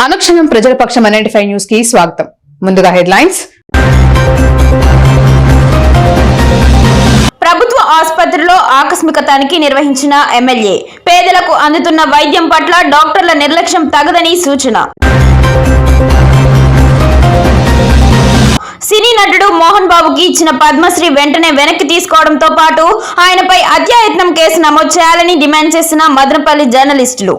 అనుక్షణం ప్రజల పక్షం 95 న్యూస్ కి స్వాగతం. ముందుగా హెడ్లైన్స్. ప్రభుత్వ ఆసుపత్రిలో ఆకస్మిక తనిఖీ నిర్వహించిన ఎమ్మెల్యే. పేదలకు అందుతున్న వైద్యం పట్ల డాక్టర్ల నిర్లక్ష్యం తగదని సూచన. సినీ నటుడు మోహన్ బాబుకి ఇచ్చిన పద్మశ్రీ వెంటనే వెనక్కి తీసుకోవడంతో పాటు ఆయనపై హత్యాయత్నం కేసు నమోదు చేయాలని డిమాండ్ చేసిన మదనపల్లి జర్నలిస్టులు.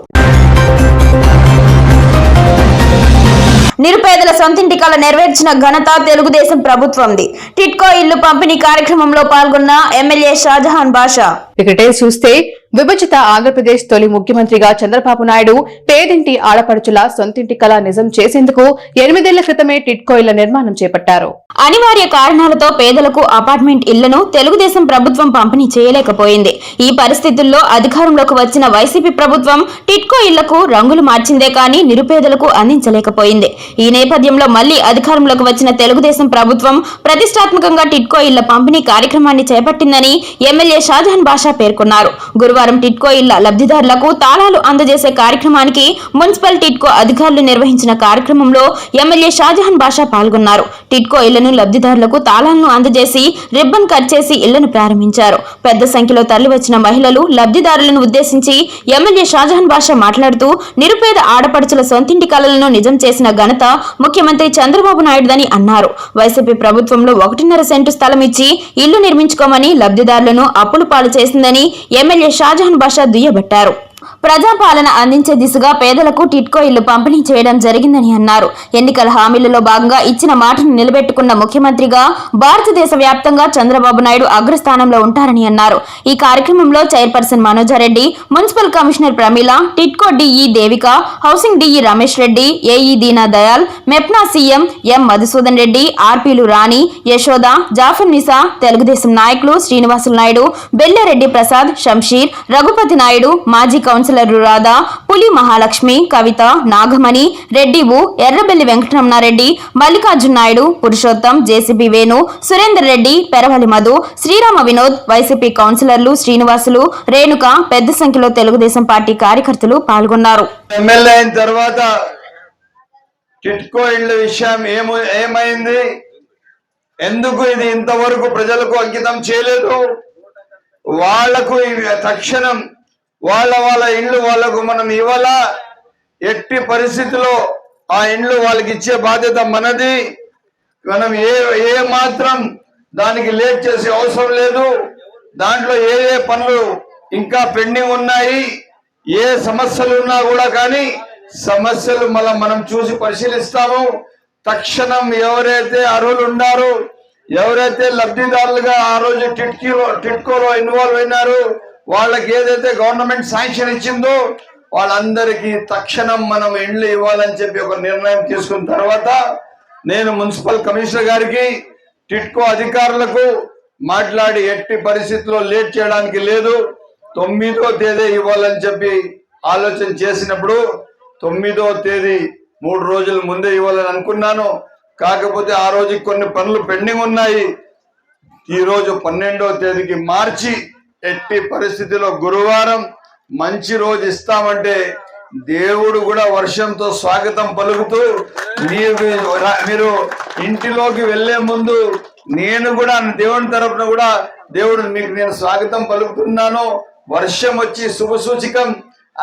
నిరుపేదల సొంతింటి కల నెరవేర్చిన ఘనత తెలుగుదేశం ప్రభుత్వంది. టిట్కో ఇల్లు పంపిణీ కార్యక్రమంలో పాల్గొన్న ఎమ్మెల్యే షాజహాన్ బాషా. ఇకటే చూస్తే విభజిత ఆంధ్రప్రదేశ్ తొలి ముఖ్యమంత్రిగా చంద్రబాబు నాయుడు పేదింటి ఆడపడుచుల సొంతింటి కళ నిజం చేసేందుకు 8 ఏళ్ల క్రితమే టిట్కో ఇళ్ల నిర్మాణం చేపట్టారు. అనివార్య కారణాలతో పేదలకు అపార్ట్మెంట్ ఇళ్లను తెలుగుదేశం ప్రభుత్వం పంపిణీ చేయలేకపోయింది. ఈ పరిస్థితుల్లో అధికారంలోకి వచ్చిన వైసీపీ ప్రభుత్వం టిట్కో ఇళ్లకు రంగులు మార్చిందే కానీ నిరుపేదలకు అందించలేకపోయింది. ఈ నేపథ్యంలో మళ్లీ అధికారంలోకి వచ్చిన తెలుగుదేశం ప్రభుత్వం ప్రతిష్టాత్మకంగా టిట్కో ఇళ్ల పంపిణీ కార్యక్రమాన్ని చేపట్టిందని ఎమ్మెల్యే షాజహాన్ బాషా పేర్కొన్నారు. గురువారం టిట్కో ఇళ్ల లబ్ధిదారులకు తాళాలు అందజేసే కార్యక్రమానికి మున్సిపల్ టిట్కో అధికారులు నిర్వహించిన కార్యక్రమంలో ఎమ్మెల్యే షాజహాన్ బాషా పాల్గొన్నారు. టిట్కో ఇళ్లను లబ్ధిదారులకు తాళాలను అందజేసి రిబ్బన్ కట్ చేసి ఇళ్లను ప్రారంభించారు. పెద్ద సంఖ్యలో తరలివచ్చిన మహిళలు లబ్ధిదారులను ఉద్దేశించి ఎమ్మెల్యే షాజహాన్ బాషా మాట్లాడుతూ నిరుపేద ఆడపడుచుల సొంతింటి కలలను నిజం చేసిన ఘనత ముఖ్యమంత్రి చంద్రబాబు నాయుడుదని అన్నారు. వైసీపీ ప్రభుత్వంలో 1.5 సెంటు స్థలం ఇచ్చి ఇల్లు నిర్మించుకోమని లబ్ధిదారులను అప్పులు పాలు చేసిందని ఎమ్మెల్యే షాజహాన్ బాషా దుయ్యబట్టారు. ప్రజాపాలన అందించే దిశగా పేదలకు టిట్కో ఇల్లు పంపిణీ చేయడం జరిగిందని అన్నారు. ఎన్నికల హామీలలో భాగంగా ఇచ్చిన మాటను నిలబెట్టుకున్న ముఖ్యమంత్రిగా భారతదేశ వ్యాప్తంగా చంద్రబాబు నాయుడు అగ్రస్థానంలో ఉంటారని అన్నారు. ఈ కార్యక్రమంలో chairperson Manojareddy, municipal commissioner Pramila, TIDCO DE Devika, housing DE Ramesh Reddy, AE Deena Dayal, MEPMA CM M Madhusudan Reddy, ఆర్పీలు రాణి, యశోద, జాఫర్ నిసా, తెలుగుదేశం నాయకులు శ్రీనివాసులు నాయుడు, బెల్లారెడ్డి ప్రసాద్, షంషీర్, రఘుపతి నాయుడు, మాజీ కౌన్సిలర్ రాధా, పులి మహాలక్ష్మి, కవిత, నాగమణి, రెడ్డివు, ఎర్రబెల్లి వెంకటరమణారెడ్డి, మల్లికార్జున నాయుడు, పురుషోత్తం, జేసీబీ వేణు, సురేందర్ రెడ్డి, పెరవలి మధు, శ్రీరామ వినోద్, వైసీపీ కౌన్సిలర్లు శ్రీనివాసులు, రేణుక, పెద్ద సంఖ్యలో తెలుగుదేశం పార్టీ కార్యకర్తలు పాల్గొన్నారు. ఎమ్మెల్యే అయిన తర్వాత టిట్కో ఇళ్ల విషయం ఏమైంది, ఎందుకు ఇది ఇంతవరకు ప్రజలకు అంకితం చేయలేదు, వాళ్లకు తక్షణం వాళ్ళ ఇండ్లు వాళ్లకు మనం ఇవ్వాలా, ఎట్టి పరిస్థితిలో ఆ ఇండ్లు వాళ్ళకి ఇచ్చే బాధ్యత మనది. మనం ఏ మాత్రం దానికి లేట్ చేసే అవసరం లేదు. దాంట్లో ఏ పనులు ఇంకా పెండింగ్ ఉన్నాయి, ఏ సమస్యలు ఉన్నా కూడా కానీ సమస్యలు మనం చూసి పరిశీలిస్తాము. తక్షణం ఎవరైతే అర్హులు ఉన్నారో, ఎవరైతే లబ్ధిదారులుగా ఆ రోజు టిట్కోలో ఇన్వాల్వ్ అయినారు, వాళ్ళకి ఏదైతే గవర్నమెంట్ శాంక్షన్ ఇచ్చిందో వాళ్ళందరికీ తక్షణం మనం ఇండ్లు ఇవ్వాలని చెప్పి ఒక నిర్ణయం తీసుకున్న తర్వాత నేను మున్సిపల్ కమిషనర్ గారికి, టిట్కో అధికారులకు మాట్లాడి ఎట్టి పరిస్థితుల్లో లేట్ చేయడానికి లేదు, 9వ తేదీ ఇవ్వాలని చెప్పి ఆలోచన చేసినప్పుడు 9వ తేదీ 3 రోజుల ముందే ఇవ్వాలని అనుకున్నాను. కాకపోతే ఆ రోజు కొన్ని పనులు పెండింగ్ ఉన్నాయి. ఈ రోజు 12వ తేదీకి మార్చి ఎట్టి పరిస్థితిలో గురువారం మంచి రోజు ఇస్తామంటే దేవుడు కూడా వర్షంతో స్వాగతం పలుకుతూ మీరు ఇంటిలోకి వెళ్లే ముందు నేను కూడా దేవుని తరపున కూడా దేవుడు మీకు నేను స్వాగతం పలుకుతున్నాను. వర్షం వచ్చి శుభసూచకం,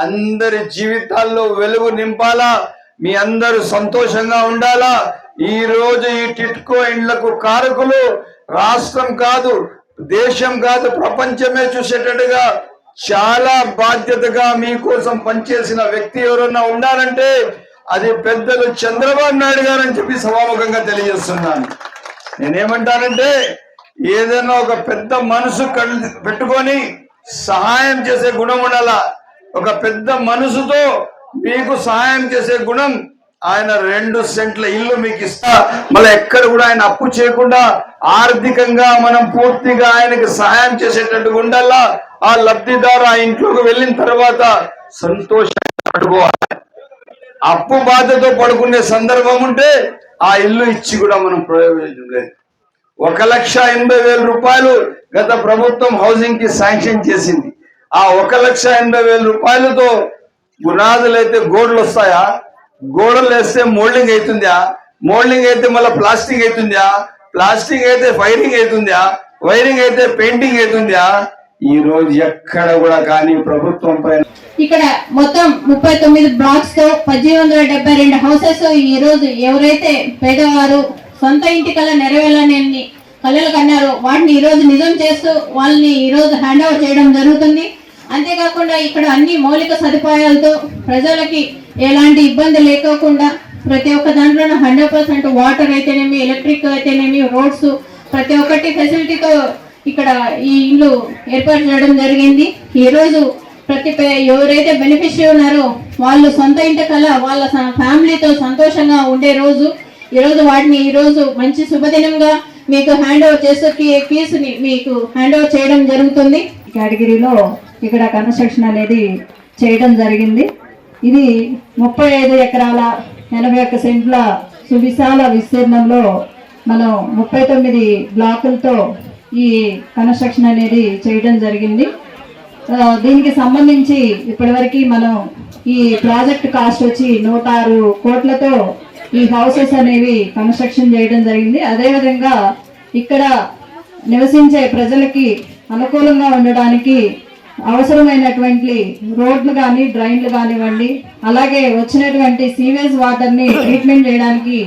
అందరి జీవితాల్లో వెలుగు నింపాలా, మీ అందరూ సంతోషంగా ఉండాలా. ఈ రోజు ఈ టిట్కో ఇండ్లకు కారకులు రాష్ట్రం కాదు, దేశం కాదు, ప్రపంచమే చూసేటట్టుగా చాలా బాధ్యతగా మీకోసం పనిచేసిన వ్యక్తి ఎవరన్నా ఉండాలంటే అది పెద్దలు చంద్రబాబు నాయుడు గారు అని చెప్పి సభాముఖంగా తెలియజేస్తున్నాను. నేనేమంటానంటే ఏదైనా ఒక పెద్ద మనసు పెట్టుకొని సహాయం చేసే గుణం ఉండాలా. ఒక పెద్ద మనసుతో మీకు సహాయం చేసే గుణం, ఆయన 2 సెంట్ల ఇల్లు మీకు ఇస్తా, మళ్ళీ ఎక్కడ కూడా ఆయన అప్పు చేయకుండా ఆర్థికంగా మనం పూర్తిగా ఆయనకి సహాయం చేసేటట్టుగా ఉండాలా. ఆ లబ్ధిదారు ఆ ఇంట్లోకి వెళ్ళిన తర్వాత సంతోషంగా పడుకోవాలి. అప్పు బాధతో పడుకునే సందర్భం ఉంటే ఆ ఇల్లు ఇచ్చి కూడా మనం ప్రయోజనం లేదు. 1,80,000 రూపాయలు గత ప్రభుత్వం హౌసింగ్ కి శాంక్షన్ చేసింది. ఆ 1,80,000 రూపాయలతో పునాదులైతే గోడలు వస్తాయా? గోడలు వేస్తే మోల్డింగ్ అవుతుందా, మోల్డింగ్ అయితే మళ్ళీ ప్లాస్టింగ్ అవుతుందా, ప్లాస్టింగ్ అయితే వైరింగ్ అవుతుందా, వైరింగ్ అయితే పెయింటింగ్ అవుతుందా? ఈ రోజు ఎక్కడ కూడా కానీ ప్రభుత్వం పైన ఇక్కడ మొత్తం 39 బ్లాక్స్ తో 1872 హౌసెస్ ఈ రోజు ఎవరైతే పేదవారు సొంత ఇంటి కళ నెరవేరాలని కళలు కన్నారో వాటిని ఈ రోజు నిజం చేస్తూ వాళ్ళని ఈ రోజు హ్యాండ్ ఓవర్ చేయడం జరుగుతుంది. అంతేకాకుండా ఇక్కడ అన్ని మౌలిక సదుపాయాలతో ప్రజలకి ఎలాంటి ఇబ్బంది లేకోకుండా ప్రతి ఒక్క దాంట్లోనూ 100% వాటర్ అయితేనేమి, ఎలక్ట్రిక్ అయితేనేమి, రోడ్స్ ప్రతి ఒక్కటి ఫెసిలిటీతో ఇక్కడ ఈ ఇల్లు ఏర్పాటు చేయడం జరిగింది. ఈ రోజు ఎవరైతే బెనిఫిషియరీ ఉన్నారో వాళ్ళు సొంత ఇంటి కల వాళ్ళ ఫ్యామిలీతో సంతోషంగా ఉండే రోజు ఈ రోజు. వాటిని ఈ రోజు మంచి శుభదినంగా మీకు హ్యాండ్ ఓవర్ చేస్తూ కీస్ని మీకు హ్యాండ్ ఓవర్ చేయడం జరుగుతుంది. కేటగిరీలో ఇక్కడ కన్స్ట్రక్షన్ అనేది చేయడం జరిగింది. ఇది 35 ఎకరాల 81 సెంట్ల సువిశాల విస్తీర్ణంలో మనం 39 బ్లాకులతో ఈ కన్స్ట్రక్షన్ అనేది చేయడం జరిగింది. దీనికి సంబంధించి ఇప్పటివరకు మనం ఈ ప్రాజెక్ట్ కాస్ట్ వచ్చి 106 కోట్లతో ఈ హౌసెస్ అనేవి కన్స్ట్రక్షన్ చేయడం జరిగింది. అదేవిధంగా ఇక్కడ నివసించే ప్రజలకి అనుకూలంగా ఉండడానికి అవసరమైనటువంటి రోడ్లు కానీ, డ్రైన్లు కానివ్వండి, అలాగే వచ్చినటువంటి సీవేజ్ వాటర్ని ట్రీట్మెంట్ చేయడానికి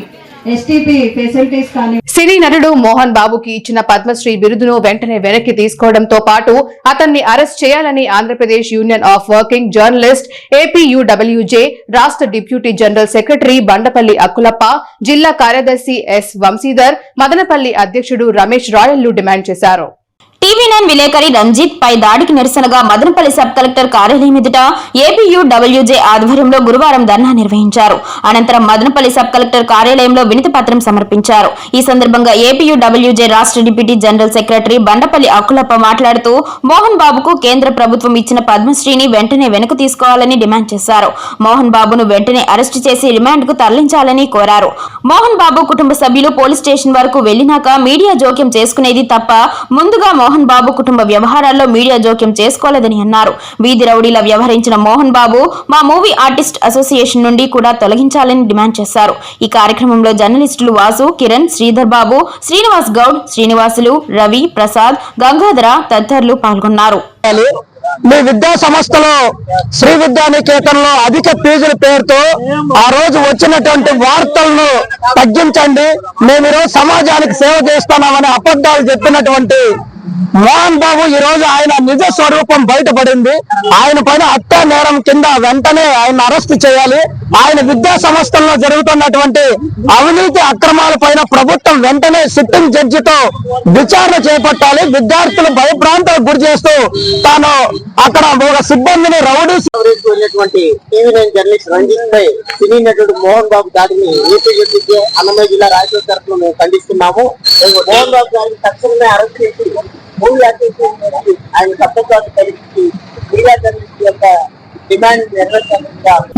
ఎస్టీపీ ఫెసిలిటీస్ కానీ. సినీ నటుడు మోహన్ బాబుకి ఇచ్చిన పద్మశ్రీ బిరుదును వెంటనే వెనక్కి తీసుకోవడంతో పాటు అతన్ని అరెస్ట్ చేయాలని Andhra Pradesh union of working journalist APUWJ రాష్ట్ర deputy general secretary Bandapalli Akkulappa, జిల్లా కార్యదర్శి ఎస్ వంశీధర్, మదనపల్లి అధ్యక్షుడు రమేష్ రాయళ్లు డిమాండ్ చేశారు. టీవీ9 విలేకరి రంజిత్ పై దాడికి నిరసనగా మదనపల్లి సబ్ కలెక్టర్ కార్యాలయం ఎదుట ఏపీయూడబ్ల్యూజే ఆధ్వర్యంలో గురువారం ధర్నా నిర్వహించారు. అనంతరం మదనపల్లి సబ్ కలెక్టర్ కార్యాలయంలో వినతి పత్రం సమర్పించారు. ఈ సందర్భంగా ఏపీయూడబ్ల్యూజే రాష్ట్ర deputy general secretary Bandapalli Akkulappa మాట్లాడుతూ మోహన్ బాబుకు కేంద్ర ప్రభుత్వం ఇచ్చిన పద్మశ్రీని వెంటనే వెనక్కి తీసుకోవాలని డిమాండ్ చేశారు. మోహన్ బాబును వెంటనే అరెస్టు చేసి రిమాండ్ కు తరలించాలని కోరారు. మోహన్ బాబు కుటుంబ సభ్యులు పోలీస్ స్టేషన్ వరకు వెళ్లినాక మీడియా జోక్యం చేసుకునేది తప్ప ముందుగా మోహన్ బాబు కుటుంబ వ్యవహారాల్లో మీడియా జోక్యం చేసుకోలేదని అన్నారు. వీధి రౌడీలా వ్యవహరించిన మోహన్ బాబు మా మూవీ ఆర్టిస్ట్ అసోసియేషన్ నుండి కూడా తొలగించాలని డిమాండ్ చేశారు. ఈ కార్యక్రమంలో జర్నలిస్టులు వాసు, కిరణ్, శ్రీధర్ బాబు, శ్రీనివాస్ గౌడ్, శ్రీనివాసులు, రవి, ప్రసాద్, గంగాధర తదితరులు పాల్గొన్నారు. మీ విద్యా సంస్థలో శ్రీ విద్యా నికేతన్లో అధిక ఫీజుల పేరుతో ఆ రోజు వచ్చినటువంటి వార్తలను తగ్గించండి, మేము ఈరోజు సమాజానికి సేవ చేస్తున్నామని అబద్ధాలు చెప్పినటువంటి మోహన్ బాబు ఈ రోజు ఆయన నిజ స్వరూపం బయటపడింది. ఆయన పైన హత్యా నేరం కింద వెంటనే ఆయన అరెస్ట్ చేయాలి. ఆయన విద్యా సంస్థల్లో జరుగుతున్నటువంటి అవినీతి అక్రమాల పైన ప్రభుత్వం వెంటనే సిట్టింగ్ జడ్జితో విచారణ చేపట్టాలి. విద్యార్థులు భయభ్రాంతాలకు గురి చేస్తూ తాను అక్కడ ఒక సిబ్బందిని రౌడీ టీవీ9 జర్నలిస్ట్ రంజిత్ పై సినీ నటుడు మోహన్ బాబు దాడిని ఏపీ అన్నమయ్య జిల్లా రాయచూరు తరఫున మేము ఖండిస్తున్నాము. మోహన్ బాబు గారిని తక్షణమే అరెస్ట్ చేసి మూవీ ఆర్టిస్ట్ ఆయన సభ్యత్వాన్ని కలిగించి మీడియా జర్నలిస్ట్ యొక్క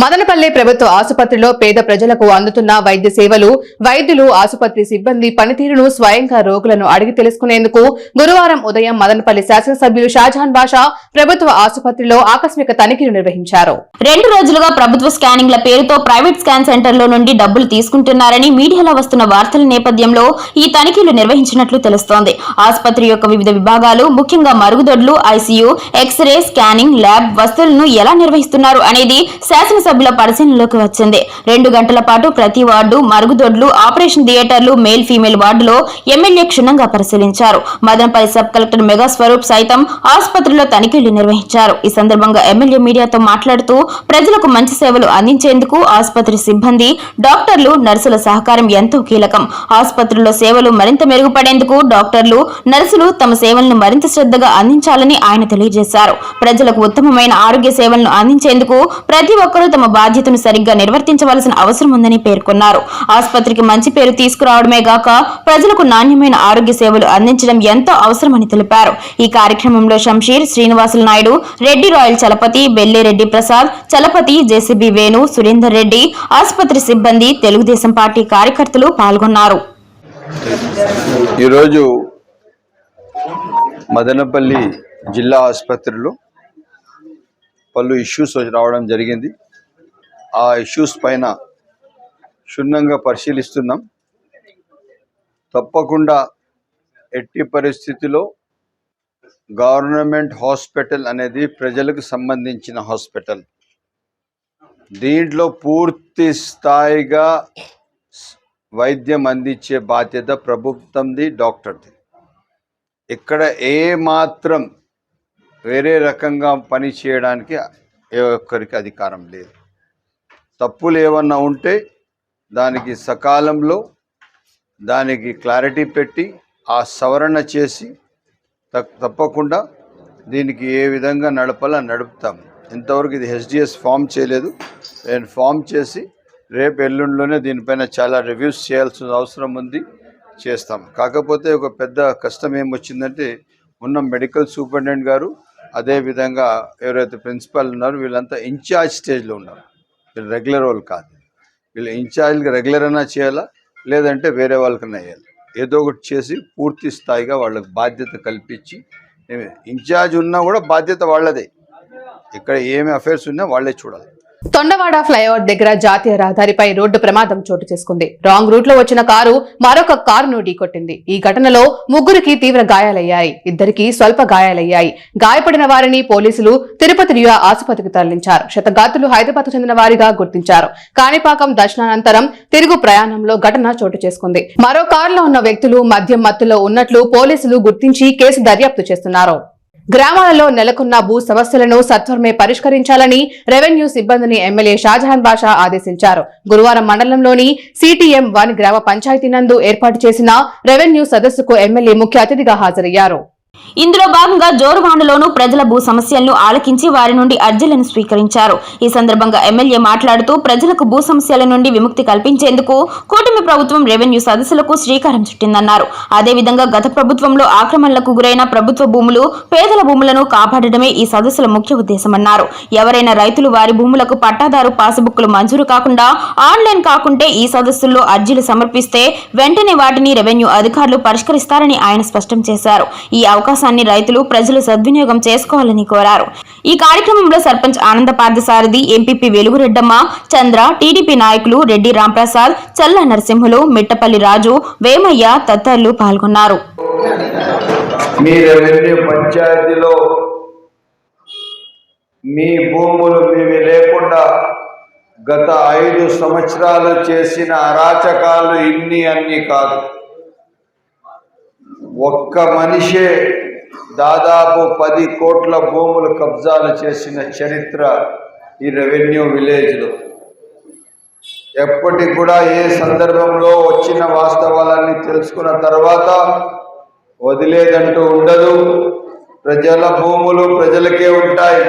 మదనపల్లి ప్రభుత్వ ఆసుపత్రిలో పేద ప్రజలకు అందుతున్న వైద్య సేవలు, వైద్యులు, ఆసుపత్రి సిబ్బంది పనితీరును స్వయంగా రోగులను అడిగి తెలుసుకునేందుకు గురువారం ఉదయం మదనపల్లి శాసనసభ్యులు షాజహాన్ బాషా ప్రభుత్వ ఆసుపత్రిలో ఆకస్మిక తనిఖీలు నిర్వహించారు. 2 రోజులుగా ప్రభుత్వ స్కానింగ్ల పేరుతో ప్రైవేట్ స్కాన్ సెంటర్లో నుండి డబ్బులు తీసుకుంటున్నారని మీడియాలో వస్తున్న వార్తల నేపథ్యంలో ఈ తనిఖీలు నిర్వహించినట్లు తెలుస్తోంది. ఆసుపత్రి యొక్క వివిధ విభాగాలు, ముఖ్యంగా మరుగుదొడ్లు, ఐసీయూ, ఎక్స్రే, స్కానింగ్, ల్యాబ్ వస్తువులను ఎలా నిర్వహిస్తున్నారు అనేది శాసనసభ్యుల పరిశీలనలోకి వచ్చింది. 2 గంటల పాటు ప్రతి వార్డు, మరుగుదొడ్లు, ఆపరేషన్ థియేటర్లు, మేల్ ఫీమేల్ వార్డులో ఎమ్మెల్యే క్షుణ్ణంగా పరిశీలించారు. మదనపల్లి సబ్ కలెక్టర్ మెగా స్వరూప్ సైతం ఆసుపత్రిలో తనిఖీలు నిర్వహించారు. ఈ సందర్భంగా ఎమ్మెల్యే మీడియాతో మాట్లాడుతూ ప్రజలకు మంచి సేవలు అందించేందుకు ఆసుపత్రి సిబ్బంది, డాక్టర్లు, నర్సుల సహకారం ఎంతో కీలకం. ఆసుపత్రిలో సేవలు మరింత మెరుగుపడేందుకు డాక్టర్లు, నర్సులు తమ సేవలను మరింత శ్రద్ధగా అందించాలని ఆయన తెలియజేశారు. ప్రజలకు ఉత్తమమైన ఆరోగ్య సేవలను అందించేందుకు ప్రతి ఒక్కరూ తమ బాధ్యతను సరిగ్గా నిర్వర్తించవలసిన అవసరం ఉందని పేర్కొన్నారు. ఆసుపత్రికి మంచి పేరు తీసుకురావడమే గాక ప్రజలకు నాణ్యమైన ఆరోగ్య సేవలు అందించడం ఎంతో అవసరమని తెలిపారు. ఈ కార్యక్రమంలో శంషీర్, శ్రీనివాసులు నాయుడు, రెడ్డి రాయల్ చలపతి, బెల్లేరెడ్డి ప్రసాద్, చలపతి, జేసీబీ వేణు, సురేందర్ రెడ్డి, ఆసుపత్రి సిబ్బంది, తెలుగుదేశం పార్టీ కార్యకర్తలు పాల్గొన్నారు. ఈరోజు మదనపల్లి జిల్లా ఆసుపత్రిలో పలు ఇష్యూస్ రావడం జరిగింది. ఆ ఇష్యూస్ పైన క్షుణ్ణంగా పరిశీలిస్తున్నాం. తప్పకుండా ఎట్టి పరిస్థితిలో గవర్నమెంట్ హాస్పిటల్ అనేది ప్రజలకు సంబంధించిన హాస్పిటల్. దీంట్లో పూర్తి స్థాయిగా వైద్యం అందించే బాధ్యత ప్రభుత్వంది, డాక్టర్ది. ఇక్కడ ఏ మాత్రం వేరే రకంగా పని చేయడానికి ఏ ఒక్కరికి అధికారం లేదు. తప్పులు ఏమన్నా ఉంటే దానికి సకాలంలో దానికి క్లారిటీ పెట్టి ఆ సవరణ చేసి తప్పకుండా దీనికి ఏ విధంగా నడపాలో నడుపుతాం. ఇంతవరకు ఇది హెచ్డిఎస్ ఫామ్ చేయలేదు. నేను ఫామ్ చేసి రేపు ఎల్లుండిలోనే దీనిపైన చాలా రివ్యూస్ చేయాల్సిన అవసరం ఉంది, చేస్తాం. కాకపోతే ఒక పెద్ద కష్టం ఏమొచ్చిందంటే ఉన్న మెడికల్ సూపరింటెండెంట్ గారు, అదేవిధంగా ఎవరైతే ప్రిన్సిపాల్ ఉన్నారో వీళ్ళంతా ఇన్ఛార్జ్ స్టేజ్లో ఉన్నారు. వీళ్ళు రెగ్యులర్ వాళ్ళు కాదు. వీళ్ళు ఇన్ఛార్జ్గా రెగ్యులర్ అయినా చేయాలా, లేదంటే వేరే వాళ్ళకన్నా వేయాలి. ఏదో ఒకటి చేసి పూర్తి స్థాయిగా వాళ్ళకి బాధ్యత కల్పించి, ఇన్ఛార్జ్ ఉన్నా కూడా బాధ్యత వాళ్ళదే. ఇక్కడ ఏమి అఫైర్స్ ఉన్నా వాళ్ళే చూడాలి. తొండవాడ ఫ్లైఓవర్ దగ్గర జాతీయ రహదారిపై రోడ్డు ప్రమాదం చోటు చేసుకుంది. రాంగ్ రూట్ లో వచ్చిన కారు మరొక కారును ఢీకొట్టింది. ఈ ఘటనలో ముగ్గురికి తీవ్ర గాయాలయ్యాయి, ఇద్దరికి స్వల్ప గాయాలయ్యాయి. గాయపడిన వారిని పోలీసులు తిరుపతి రియా ఆసుపత్రికి తరలించారు. క్షతగాతులు హైదరాబాద్ కు చెందిన వారిగా గుర్తించారు. కాణిపాకం దర్శనానంతరం తిరుగు ప్రయాణంలో ఘటన చోటు చేసుకుంది. మరో కారులో ఉన్న వ్యక్తులు మద్యం మత్తులో ఉన్నట్లు పోలీసులు గుర్తించి కేసు దర్యాప్తు చేస్తున్నారు. గ్రామాలలో నెలకొన్న భూ సమస్యలను సత్వరమే పరిష్కరించాలని రెవెన్యూ సిబ్బందిని ఎమ్మెల్యే షాజహాన్ బాషా ఆదేశించారు. గురువారం మండలంలోని సిటిఎం 1 గ్రామ పంచాయతీ నందు ఏర్పాటు చేసిన రెవెన్యూ సదస్సుకు ఎమ్మెల్యే ముఖ్య అతిథిగా హాజరయ్యారు. ఇందులో భాగంగా జోరువాండలోనూ ప్రజల భూ సమస్యలను ఆలకించి వారి నుండి అర్జీలను స్వీకరించారు. ఈ సందర్భంగా ఎమ్మెల్యే మాట్లాడుతూ ప్రజలకు భూ సమస్యల నుండి విముక్తి కల్పించేందుకు కూటమి ప్రభుత్వం రెవెన్యూ సదస్సులకు శ్రీకారం చుట్టిందన్నారు. అదేవిధంగా గత ప్రభుత్వంలో ఆక్రమణలకు గురైన ప్రభుత్వ భూములు, పేదల భూములను కాపాడడమే ఈ సదస్సుల ముఖ్య ఉద్దేశమన్నారు. ఎవరైనా రైతులు వారి భూములకు పట్టాదారు పాసుబుక్లు మంజూరు కాకుండా ఆన్లైన్ కాకుంటే ఈ సదస్సుల్లో అర్జీలు సమర్పిస్తే వెంటనే వాటిని రెవెన్యూ అధికారులు పరిష్కరిస్తారని ఆయన స్పష్టం చేశారు. ఈ అవకాశాన్ని రైతులు, ప్రజలు సద్వినియోగం చేసుకోవాలని కోరారు. ఈ కార్యక్రమంలో సర్పంచ్ ఆనంద పార్థసారథి, ఎంపీపీ వెలుగురెడ్డమ్మ, చంద్ర, టీడీపీ నాయకులు రెడ్డి రాంప్రసాద్, చల్ల నరసింహులు, మిట్టపల్లి రాజు, వేమయ్య తదితరులు పాల్గొన్నారు. మీ రెవెన్యూ పంచాయతీలో మీ భూములు మీవి లేకుండా గత 5 సంవత్సరాలు చేసిన అరాచకాలు అన్ని కాదు. ఒక్క మనిషే దాదాపు 10 కోట్ల భూములు కబ్జాలు చేసిన చరిత్ర ఈ రెవెన్యూ విలేజ్లో. ఎప్పటికి కూడా ఏ సందర్భంలో వచ్చిన వాస్తవాలన్నీ తెలుసుకున్న తర్వాత వదిలేదంటూ ఉండదు. ప్రజల భూములు ప్రజలకే ఉంటాయి.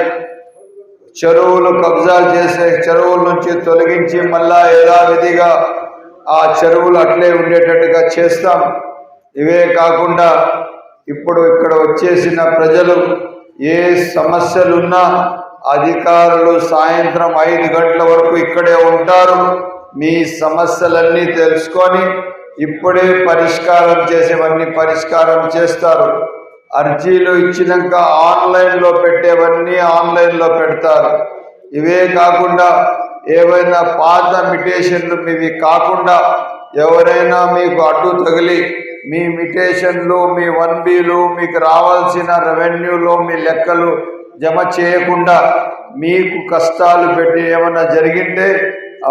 చెరువులు కబ్జాలు చేసే చెరువుల నుంచి తొలగించి మళ్ళా యథావిధిగా ఆ చెరువులు అట్లే ఉండేటట్టుగా చేస్తాం. ఇవే కాకుండా ఇప్పుడు ఇక్కడ వచ్చేసిన ప్రజలు ఏ సమస్యలున్నా అధికారులు సాయంత్రం 5 గంటల వరకు ఇక్కడే ఉంటారు. మీ సమస్యలన్నీ తెలుసుకొని ఇప్పుడే పరిష్కారం చేసేవన్నీ పరిష్కారం చేస్తారు. అర్జీలు ఇచ్చినాక ఆన్లైన్లో పెట్టేవన్నీ ఆన్లైన్లో పెడతారు. ఇవే కాకుండా ఏవైనా పాత మిటేషన్లు మీవి కాకుండా ఎవరైనా మీకు అడ్డు తగిలి మీ మిటేషన్లు, మీ 1Bలు, మీకు రావాల్సిన రెవెన్యూలో మీ లెక్కలు జమ చేయకుండా మీకు కష్టాలు పెట్టి ఏమైనా జరిగింటే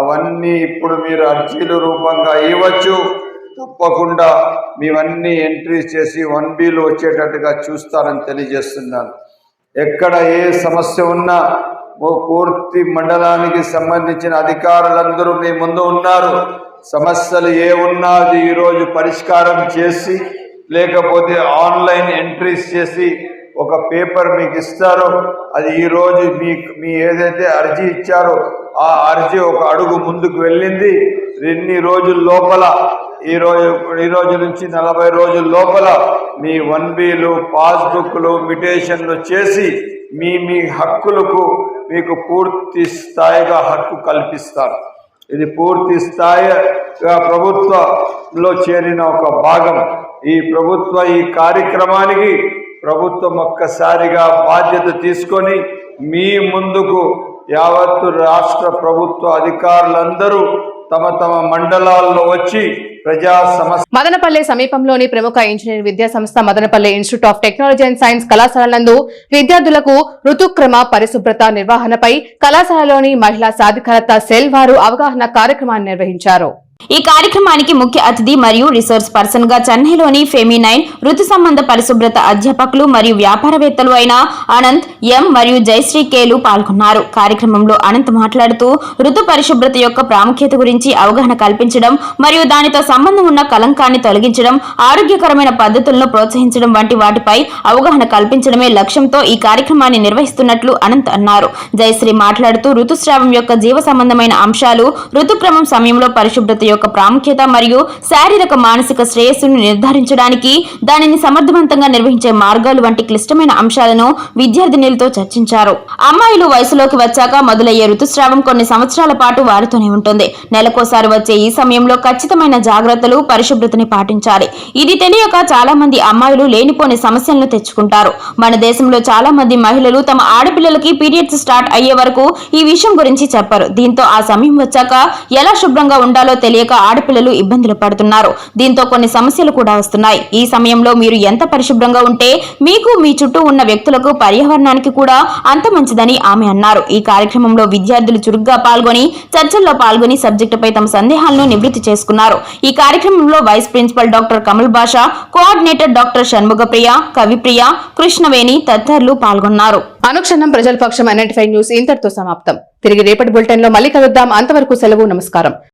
అవన్నీ ఇప్పుడు మీరు అర్జీల రూపంగా ఇవ్వచ్చు. తప్పకుండా మీవన్నీ ఎంట్రీస్ చేసి 1Bలు వచ్చేటట్టుగా చూస్తారని తెలియజేస్తున్నాను. ఎక్కడ ఏ సమస్య ఉన్నా పూర్తి మండలానికి సంబంధించిన అధికారులందరూ మీ ముందు ఉన్నారు. సమస్యలు ఏ ఉన్నది ఈరోజు పరిష్కారం చేసి, లేకపోతే ఆన్లైన్ ఎంట్రీస్ చేసి ఒక పేపర్ మీకు ఇస్తారో అది ఈరోజు మీ ఏదైతే అర్జీ ఇచ్చారో ఆ అర్జీ ఒక అడుగు ముందుకు వెళ్ళింది. 2 రోజుల లోపల ఈ రోజు నుంచి 40 రోజుల లోపల మీ 1Bలు, పాస్బుక్లు, మిటేషన్లు చేసి మీ హక్కులకు మీకు పూర్తి స్థాయిగా హక్కు కల్పిస్తారు. ఇది పూర్తి స్థాయిగా ప్రభుత్వంలో చేరిన ఒక భాగం. ఈ కార్యక్రమానికి ప్రభుత్వం ఒక్కసారిగా బాధ్యత తీసుకొని మీ ముందుకు యావత్తు రాష్ట్ర ప్రభుత్వ అధికారులందరూ తమ తమ మండలాల్లో వచ్చి ప్రజా సమస్య మదనపల్లె సమీపంలోని ప్రముఖ ఇంజనీరింగ్ విద్యా సంస్థ Madanapalle institute of technology and science కళాశాల నందు విద్యార్థులకు ఋతుక్రమ పరిశుభ్రత నిర్వహణపై కళాశాలలోని మహిళా సాధికారత సెల్ వారు అవగాహన కార్యక్రమాన్ని నిర్వహించారు. ఈ కార్యక్రమానికి ముఖ్య అతిథి మరియు రిసోర్స్ పర్సన్ గా చెన్నైలోని ఫెమినైన్ ఋతు సంబంధ పరిశుభ్రత అధ్యాపకులు మరియు వ్యాపారవేత్తలు అయిన అనంత్ ఎం మరియు జయశ్రీ కేలు పాల్గొన్నారు. కార్యక్రమంలో అనంత్ మాట్లాడుతూ ఋతు పరిశుభ్రత యొక్క ప్రాముఖ్యత గురించి అవగాహన కల్పించడం మరియు దానితో సంబంధం ఉన్న కలంకాన్ని తొలగించడం, ఆరోగ్యకరమైన పద్ధతులను ప్రోత్సహించడం వంటి వాటిపై అవగాహన కల్పించడమే లక్ష్యంతో ఈ కార్యక్రమాన్ని నిర్వహిస్తున్నట్లు అనంత్ అన్నారు. జయశ్రీ మాట్లాడుతూ ఋతుస్రావం యొక్క జీవ సంబంధమైన అంశాలు, ఋతుక్రమం సమయంలో పరిశుభ్రత యొక్క ప్రాముఖ్యత మరియు శారీరక మానసిక శ్రేయస్సును నిర్ధారించడానికి దానిని సమర్థవంతంగా నిర్వహించే మార్గాలు వంటి క్లిష్టమైన అంశాలను విద్యార్థినులతో చర్చించారు. అమ్మాయిలు వయసులోకి వచ్చాక మొదలయ్యే ఋతుస్రావం కొన్ని సంవత్సరాల పాటు వారితోనే ఉంటుంది. నెలకోసారి వచ్చే ఈ సమయంలో ఖచ్చితమైన జాగ్రత్తలు, పరిశుభ్రతని పాటించాలి. ఇది తెలియక చాలా మంది అమ్మాయిలు లేనిపోని సమస్యలను తెచ్చుకుంటారు. మన దేశంలో చాలా మంది మహిళలు తమ ఆడపిల్లలకి పీరియడ్స్ స్టార్ట్ అయ్యే వరకు ఈ విషయం గురించి చెప్పరు. దీంతో ఆ సమయం వచ్చాక ఎలా శుభ్రంగా ఉండాలో తెలియక ఆడపిల్లలు ఇబ్బందులు పడుతున్నారు. దీంతో కొన్ని సమస్యలు కూడా వస్తున్నాయి. ఈ సమయంలో మీరు ఎంత పరిశుభ్రంగా ఉంటే మీకు, మీ చుట్టూ ఉన్న వ్యక్తులకు, పర్యావరణానికి కూడా అంత మంచిదని ఆమె అన్నారు. ఈ కార్యక్రమంలో విద్యార్థులు చురుగ్గా పాల్గొని చర్చల్లో పాల్గొని సబ్జెక్టుపై తమ సందేహాలను నివృత్తి చేసుకున్నారు. ఈ కార్యక్రమంలో వైస్ ప్రిన్సిపల్ డాక్టర్ కమల్ బాషా, కోఆర్డినేటర్ డాక్టర్ షణ్ముగప్రియ, కవిప్రియ, కృష్ణవేణి తదితరులు పాల్గొన్నారు. అనుక్షణం ప్రజల పక్షం 95 న్యూస్ ఇంతటితో సమాప్తం. తిరిగి రేపటి బులెటిన్ లో మళ్ళీ కలుద్దాం. అంతవరకు సెలవు. నమస్కారం.